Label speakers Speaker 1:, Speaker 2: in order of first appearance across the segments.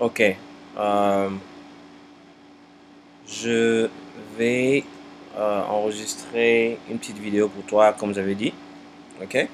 Speaker 1: Ok. Euh, je vais enregistrer une petite vidéo pour toi, comme j'avais dit. Ok.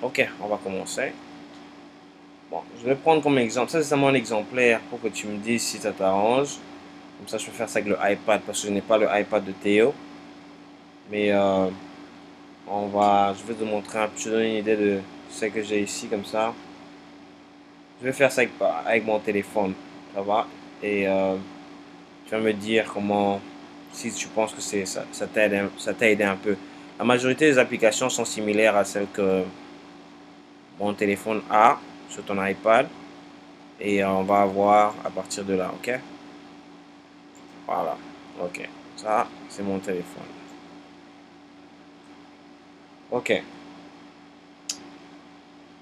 Speaker 1: Ok, on va commencer. Bon, je vais prendre comme exemple. Ça, c'est seulement un exemplaire pour que tu me dises si ça t'arrange. Comme ça, je peux faire ça avec le iPad parce que je n'ai pas le iPad de Théo. Mais je vais te montrer un peu, je te donne une idée de ce que j'ai ici comme ça. Je vais faire ça avec mon téléphone, ça va. Et tu vas me dire comment, si tu penses que ça t'a aidé un peu. La majorité des applications sont similaires à celles que mon téléphone a sur ton iPad. Et on va voir à partir de là, ok? Voilà, ok. Ça, c'est mon téléphone. Ok.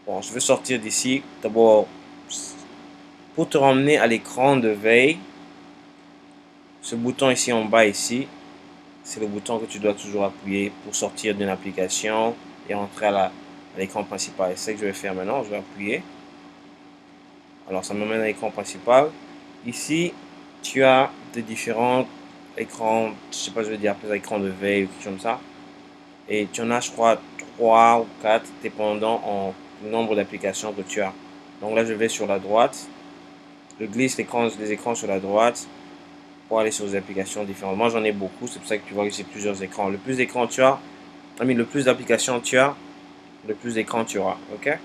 Speaker 1: Bon, je vais sortir d'ici. D'abord, pour te ramener à l'écran de veille, ce bouton ici en bas ici, c'est le bouton que tu dois toujours appuyer pour sortir d'une application et entrer à l'écran principal. C'est ce que je vais faire maintenant. Je vais appuyer. Alors, ça m'amène à l'écran principal. Ici, tu as des différents écrans, je sais pas, je vais dire plus écran de veille ou quelque chose comme ça. Et tu en as, je crois, 3 ou 4, dépendant en nombre d'applications que tu as. Donc là, je vais sur la droite. Je glisse les écrans sur la droite pour aller sur les applications différentes. Moi, j'en ai beaucoup. C'est pour ça que tu vois que j'ai plusieurs écrans. Le plus d'écrans tu as, le plus d'applications tu as, le plus d'écrans tu auras. Ok?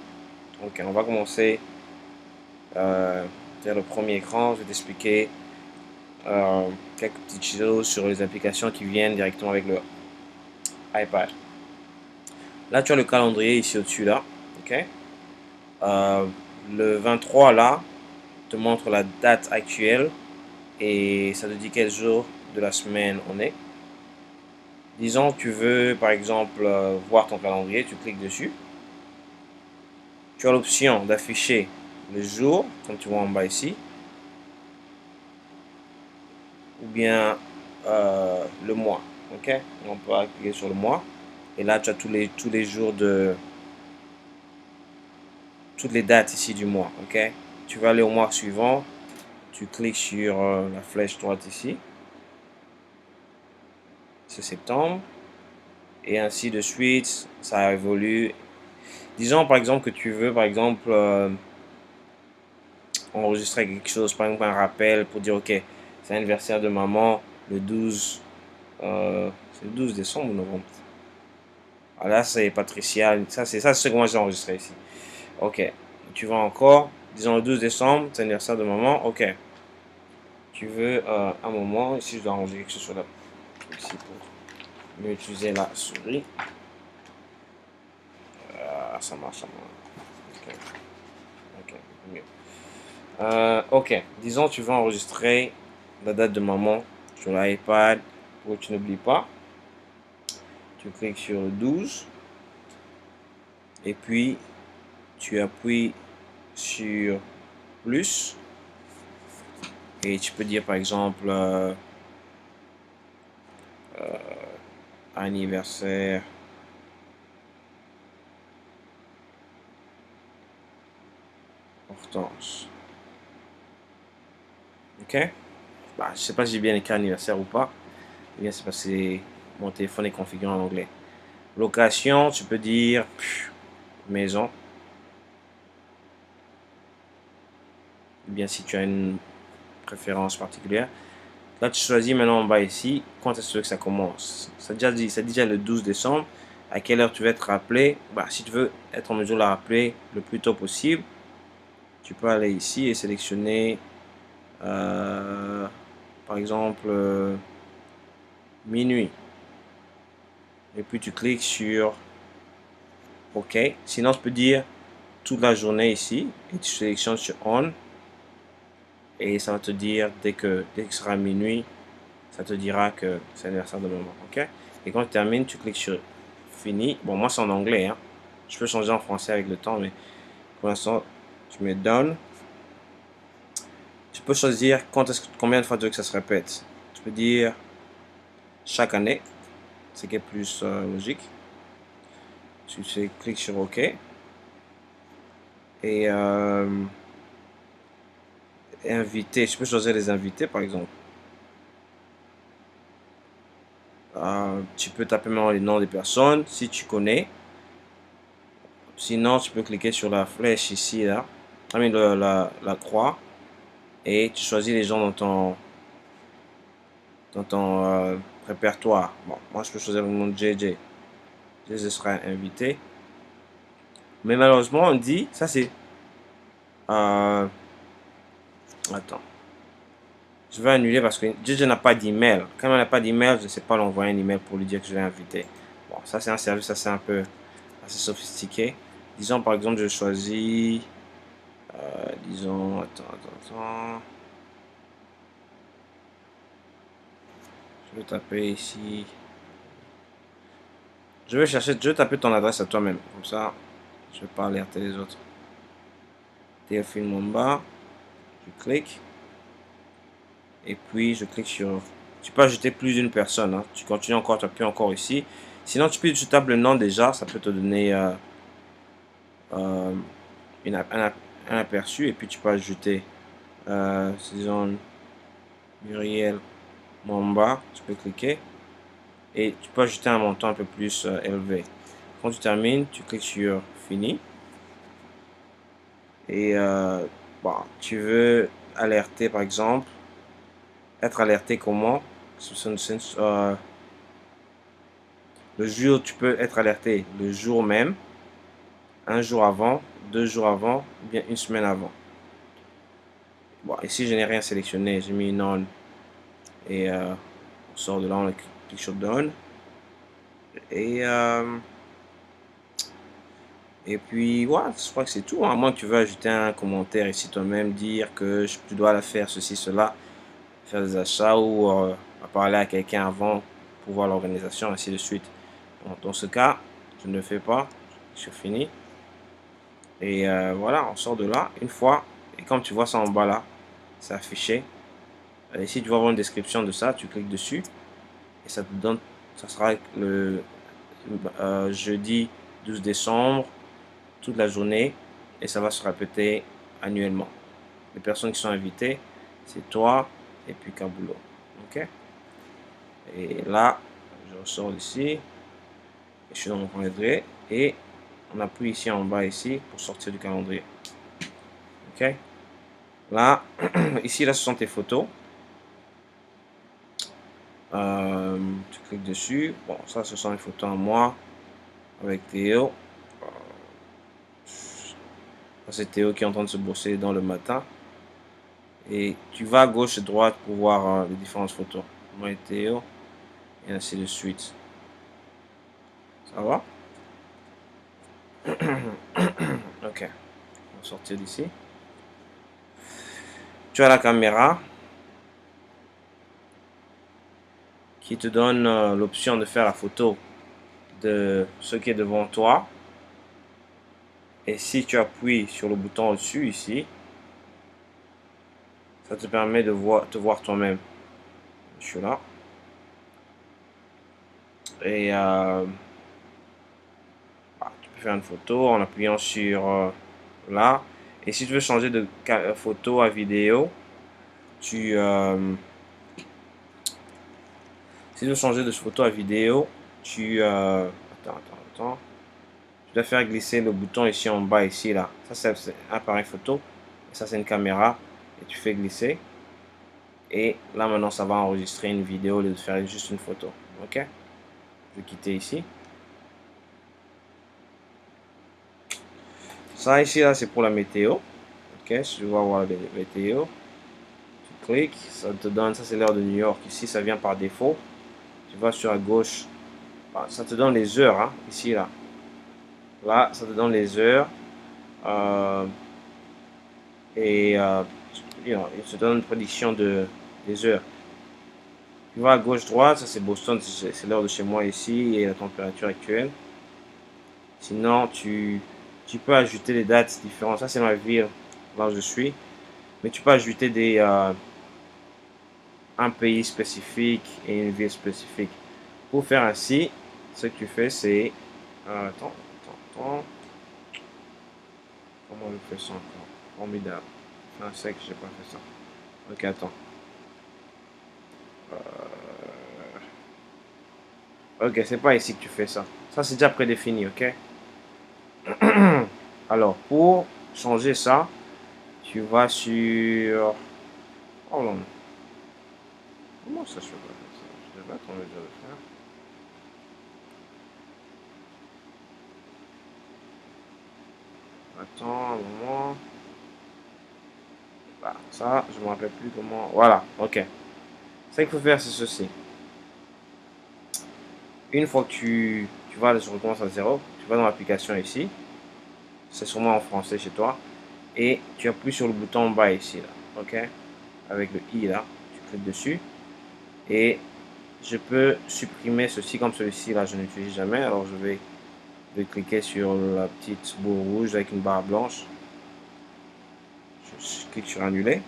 Speaker 1: Ok, on va commencer vers le premier écran. Je vais t'expliquer quelques petites choses sur les applications qui viennent directement avec le iPad. Là, tu as le calendrier ici au-dessus là. Ok? Euh, le 23 là te montre la date actuelle et ça te dit quel jour de la semaine on est. Disons que tu veux par exemple voir ton calendrier, tu cliques dessus. Tu as l'option d'afficher le jour, comme tu vois en bas ici, ou bien le mois. Ok? On peut cliquer sur le mois. Et là, tu as tous les jours toutes les dates ici du mois. Ok? Tu vas aller au mois suivant. Tu cliques sur la flèche droite ici. C'est septembre. Et ainsi de suite. Ça évolue. Disons par exemple que tu veux, par exemple, enregistrer quelque chose, par exemple un rappel pour dire ok, c'est l'anniversaire de maman le 12, c'est le 12 décembre ou novembre. Ah, là c'est Patricia, ça c'est ce que moi j'ai enregistré ici. Ok, tu vas encore, disons le 12 décembre, c'est l'anniversaire de maman, ok. Tu veux un moment, ici je dois enregistrer quelque chose sur la, ici pour mieux utiliser la souris. Ah, ça marche, ça marche. Ok, ok, mieux. Ok, disons tu veux enregistrer la date de maman sur l'iPad pour que tu n'oublies pas. Tu cliques sur le 12 et puis tu appuies sur plus et tu peux dire par exemple anniversaire Hortense. Ok? Bah, je sais pas si j'ai bien écrit anniversaire ou pas. Eh bien, c'est parce que mon téléphone est configuré en anglais. Location, tu peux dire maison. Ou bien si tu as une préférence particulière. Là, tu choisis maintenant en bas ici, quand est-ce que tu veux que ça commence. Ça dit déjà le 12 décembre. À quelle heure tu veux être rappelé. Bah, si tu veux être en mesure de la rappeler le plus tôt possible, tu peux aller ici et sélectionner, euh, par exemple, minuit. Et puis tu cliques sur OK. Sinon, tu peux dire toute la journée ici. Et tu sélectionnes sur On. Et ça va te dire, dès que sera minuit, ça te dira que c'est l'anniversaire de maman. OK? Et quand tu termines, tu cliques sur Fini. Bon, moi, c'est en anglais. Hein. Je peux changer en français avec le temps, mais pour l'instant, tu mets Done. Tu peux choisir combien de fois tu veux que ça se répète. Tu peux dire chaque année, ce qui est plus logique. Tu cliques sur OK. Et inviter, je peux choisir les invités par exemple. Tu peux taper maintenant les noms des personnes si tu connais. Sinon, tu peux cliquer sur la flèche ici, là. La croix. Et tu choisis les gens dans ton répertoire. Bon, moi je peux choisir le nom de JJ. JJ sera invité. Mais malheureusement, on dit, ça c'est... attends. Je vais annuler parce que JJ n'a pas d'email. Quand elle n'a pas d'email, je ne sais pas l'envoyer un email pour lui dire que je l'ai invité. Bon, ça c'est un service assez un peu assez sophistiqué. Disons par exemple, je choisis... disons, attends. Je vais taper ici. Je vais taper ton adresse à toi-même. Comme ça, je ne vais pas alerter les autres. Théophile Momba. Je clique. Et puis, je clique sur... Tu peux ajouter plus d'une personne. Hein. Tu continues encore, tu appuies encore ici. Sinon, tu tapes le nom déjà. Ça peut te donner un aperçu. Et puis, tu peux ajouter disons, Muriel Momba. Tu peux cliquer. Et tu peux ajouter un montant un peu plus élevé. Quand tu termines, tu cliques sur Fini. Et bon, tu veux alerter par exemple. Être alerté comment? Le jour, tu peux être alerté le jour même, un jour avant, 2 jours avant, ou bien une semaine avant. Bon, ici je n'ai rien sélectionné, j'ai mis None. Et on sort de là, on clique sur Done. Et puis, voilà, je crois que c'est tout. À moins que tu veux ajouter un commentaire ici toi-même, dire que tu dois la faire ceci, cela, faire des achats ou parler à quelqu'un avant pour voir l'organisation, ainsi de suite. Bon, dans ce cas, je ne le fais pas. Je finis. Et voilà, on sort de là une fois. Et comme tu vois ça en bas là, c'est affiché. Ici, tu vas avoir une description de ça. Tu cliques dessus. Et ça te donne, ça sera le jeudi 12 décembre, toute la journée. Et ça va se répéter annuellement. Les personnes qui sont invitées, c'est toi et puis Kabulo. Ok? Et là, je ressors d'ici. Je suis dans mon calendrier. Et on appuie ici en bas ici pour sortir du calendrier. Ok? Là, ici, là, ce sont tes photos. Tu cliques dessus. Bon, ça, ce sont les photos en moi avec Théo. C'est Théo qui est en train de se bosser dans le matin. Et tu vas à gauche et droite pour voir les différentes photos. Moi et Théo. Et ainsi de suite. Ça va? Ok. On va sortir d'ici. Tu as la caméra qui te donne l'option de faire la photo de ce qui est devant toi. Et si tu appuies sur le bouton au-dessus ici, ça te permet de te voir toi-même. Je suis là. Et tu peux faire une photo en appuyant sur là. Et si tu veux changer de photo à vidéo, si tu veux changer de photo à vidéo, attends. Tu dois faire glisser le bouton ici en bas, ici, là. Ça, c'est un appareil photo. Et ça, c'est une caméra. Et tu fais glisser. Et là, maintenant, ça va enregistrer une vidéo au lieu de faire juste une photo. Ok? Je vais quitter ici. Ça, ici, là, c'est pour la météo. Ok? Si tu veux voir la météo, tu cliques. Ça te donne, ça, c'est l'heure de New York. Ici, ça vient par défaut. Tu vas sur la gauche. Ça te donne les heures, hein, ici, là. Là, ça te donne les heures. Et il te donne une prédiction des heures. Tu vas à gauche-droite, ça c'est Boston, c'est l'heure de chez moi ici et la température actuelle. Sinon, tu peux ajouter des dates différentes. Ça c'est ma ville, là où je suis. Mais tu peux ajouter un pays spécifique et une ville spécifique. Pour faire ainsi, ce que tu fais c'est... attends. Comment je fais ça encore? Formidable. Un sec, j'ai pas fait ça. Ok, attends. Ok, c'est pas ici que tu fais ça. Ça, c'est déjà prédéfini, ok? Alors, pour changer ça, tu vas sur... Oh non. Comment ça, je peux pas faire ça? Je vais attendre de le faire. Attends un moment. Bah, ça, je me rappelle plus comment... Voilà, ok. Ce qu'il faut faire, c'est ceci. Une fois que tu vas, je recommence à zéro, tu vas dans l'application ici. C'est sûrement en français chez toi. Et tu appuies sur le bouton en bas ici, là. Ok? Avec le i là. Tu cliques dessus. Et je peux supprimer ceci comme celui-ci là, je n'utilise jamais. Alors je vais cliquer sur la petite boule rouge avec une barre blanche. Je clique sur annuler.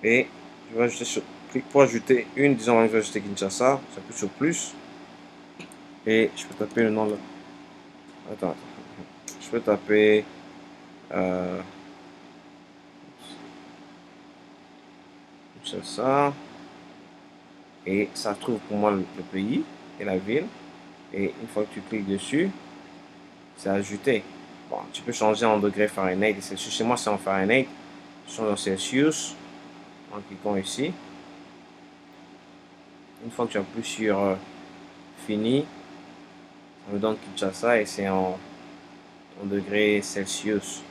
Speaker 1: Et je vais ajouter sur, clique pour ajouter une, disons, je vais ajouter Kinshasa. J'appuie sur plus. Et je peux taper le nom de... Attends. Je peux taper... Euh, Kinshasa. Et ça trouve pour moi le pays et la ville. Et une fois que tu cliques dessus, c'est ajouté. Bon, tu peux changer en degrés Fahrenheit et Celsius. Chez moi, c'est en Fahrenheit. Je change en Celsius en cliquant ici. Une fois que tu appuies sur Fini, ça me donne Kinshasa et c'est en degrés Celsius.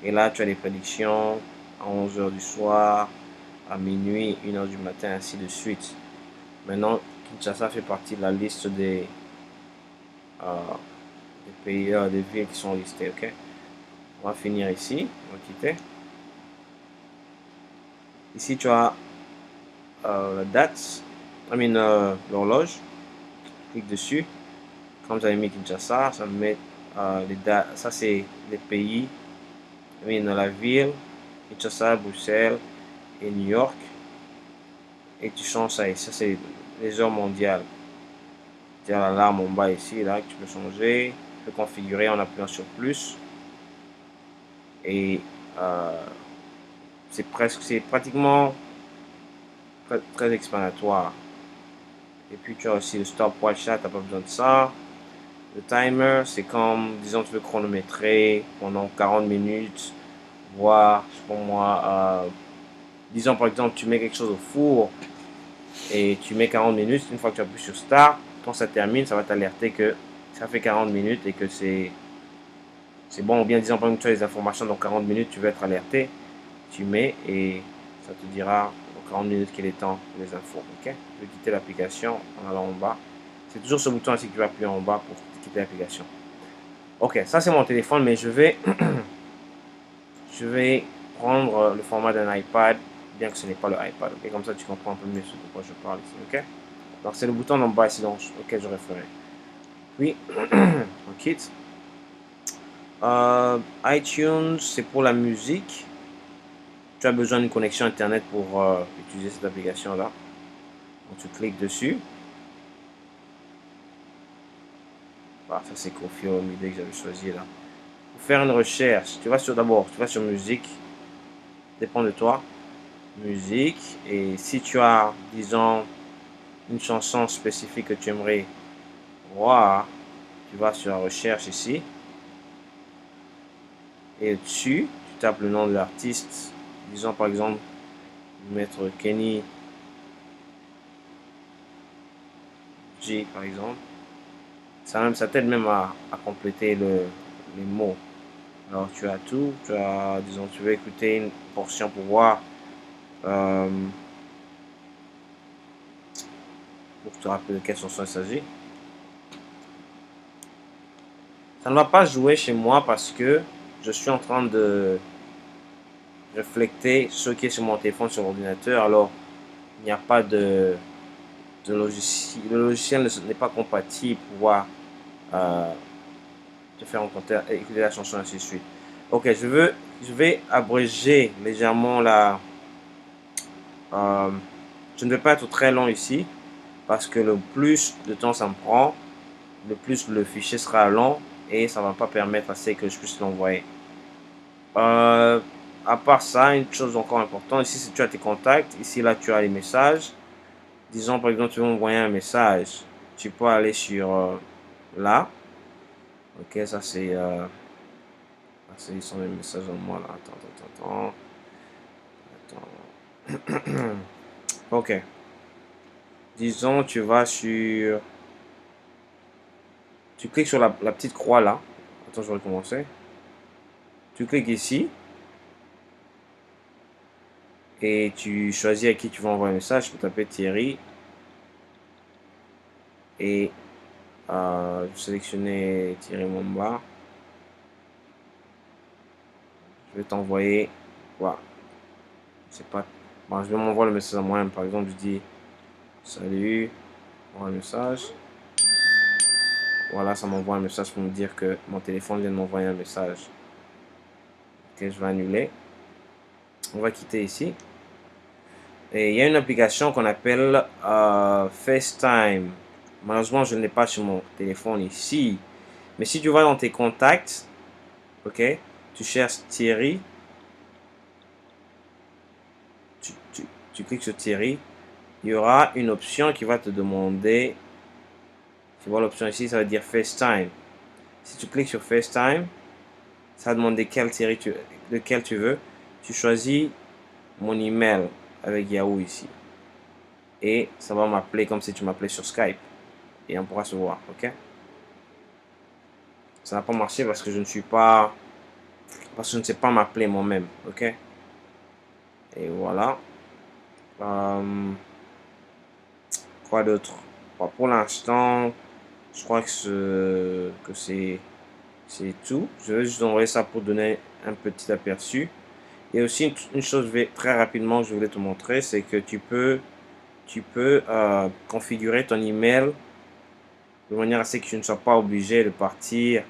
Speaker 1: Et là, tu as les prédictions à 11h du soir, à minuit, 1h du matin, ainsi de suite. Maintenant, Kinshasa fait partie de la liste euh, des pays, des villes qui sont listées. Ok, on va finir ici. On va quitter. Ici, tu as la date, l'horloge. Clique dessus. Comme j'avais mis Kinshasa, ça me met les dates. Ça, c'est les pays. La ville, Kinshasa, Bruxelles et New York. Et tu changes ça ici. Ça, c'est les heures mondiales. Il y a l'alarme en bas ici, là, que tu peux changer. Tu peux configurer en appuyant sur plus. Et c'est pratiquement très exploratoire. Et puis tu as aussi le stopwatch là, tu n'as pas besoin de ça. Le timer, c'est comme, disons, tu veux chronométrer pendant 40 minutes, voire, je sais pas moi, disons par exemple, tu mets quelque chose au four et tu mets 40 minutes. Une fois que tu appuies sur Start, quand ça termine, ça va t'alerter que ça fait 40 minutes et que c'est bon. Ou bien, disons par exemple, tu as les informations dans 40 minutes, tu veux être alerté, tu mets et ça te dira dans 40 minutes qu'il est temps pour les infos. Ok, tu peux quitter l'application en allant en bas. C'est toujours ce bouton ici que tu vas appuyer en bas pour quitter l'application. Ok, ça c'est mon téléphone, mais je vais prendre le format d'un iPad, bien que ce n'est pas le iPad. Ok, comme ça tu comprends un peu mieux ce de quoi je parle ici. Ok, donc c'est le bouton en bas ici auquel je référais. Puis on quitte. iTunes, c'est pour la musique. Tu as besoin d'une connexion internet pour utiliser cette application là. Donc tu cliques dessus. Ah, ça c'est Kofi Olomide que j'avais choisi là. Pour faire une recherche, tu vas sur musique, dépend de toi, musique, et si tu as, disons, une chanson spécifique que tu aimerais voir, tu vas sur la recherche ici, et dessus, tu tapes le nom de l'artiste, disons par exemple, mettre Kenny G par exemple, ça t'aide même à compléter les mots. Alors tu as tout, disons, tu veux écouter une portion pour voir, euh, pour te rappeler de quelle chanson il s'agit. Ça ne va pas jouer chez moi parce que je suis en train de refléter ce qui est sur mon téléphone, sur l'ordinateur. Alors, il n'y a pas de logiciel. Le logiciel n'est pas compatible pour pouvoir euh, te faire écouter la chanson ainsi de suite. Ok, je vais abréger légèrement euh, je ne vais pas être très long ici parce que le plus de temps ça me prend, le plus le fichier sera long et ça ne va pas permettre assez que je puisse l'envoyer. Euh, à part ça, une chose encore importante, ici si tu as tes contacts, ici là tu as les messages. Disons par exemple tu veux envoyer un message, tu peux aller sur là. Ok, ça c'est ils sont les messages en moi là. Attends. Ok. Disons tu vas sur, tu cliques sur la petite croix là. Attends, je vais recommencer. Tu cliques ici et tu choisis à qui tu veux envoyer un message. Je peux taper Thierry et sélectionner Thierry Momba. Je vais t'envoyer. Voilà. C'est pas. Bon, je vais m'envoyer le message à moi-même. Par exemple, je dis salut, envoie un message. Voilà, ça m'envoie un message pour me dire que mon téléphone vient de m'envoyer un message. Ok, je vais annuler. On va quitter ici. Et il y a une application qu'on appelle FaceTime. Malheureusement, je ne l'ai pas sur mon téléphone ici. Mais si tu vas dans tes contacts, ok, tu cherches Thierry, tu, tu, tu cliques sur Thierry, il y aura une option qui va te demander, tu vois l'option ici, ça va dire FaceTime. Si tu cliques sur FaceTime, ça va demander quelle Thierry lequel tu veux. Tu choisis mon email avec Yahoo ici. Et ça va m'appeler comme si tu m'appelais sur Skype. Et on pourra se voir, ok? Ça n'a pas marché parce que je ne suis pas, parce que je ne sais pas m'appeler moi-même, ok? Et voilà. Euh, quoi d'autre? Bon, pour l'instant, je crois que c'est tout. Je vais juste envoyer ça pour donner un petit aperçu. Et aussi une chose très rapidement que je voulais te montrer, c'est que tu peux configurer ton email de manière à ce que tu ne sois pas obligé de partir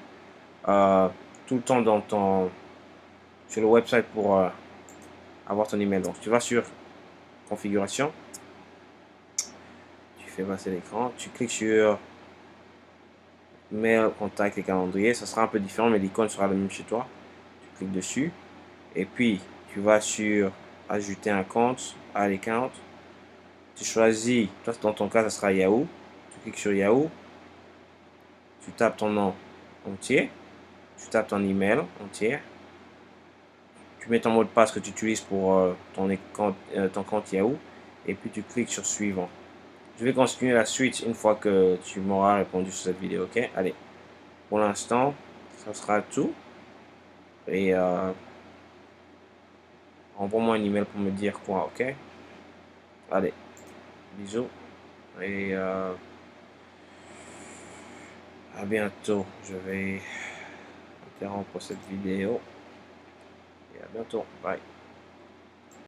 Speaker 1: euh, tout le temps sur le website pour avoir ton email. Donc tu vas sur configuration, tu fais passer l'écran, tu cliques sur mail, contact et calendrier. Ça sera un peu différent, mais l'icône sera la même chez toi. Tu cliques dessus et puis tu vas sur ajouter un compte, add account. Tu choisis, toi dans ton cas ça sera Yahoo. Tu cliques sur Yahoo, tu tapes ton nom entier, tu tapes ton email entier, tu mets ton mot de passe que tu utilises pour ton compte Yahoo et puis tu cliques sur suivant. Je vais continuer la suite une fois que tu m'auras répondu sur cette vidéo, ok? Allez, pour l'instant, ça sera tout. Et envoie-moi un email pour me dire quoi, ok? Allez, bisous. Et à bientôt. Je vais interrompre cette vidéo. Et à bientôt. Bye.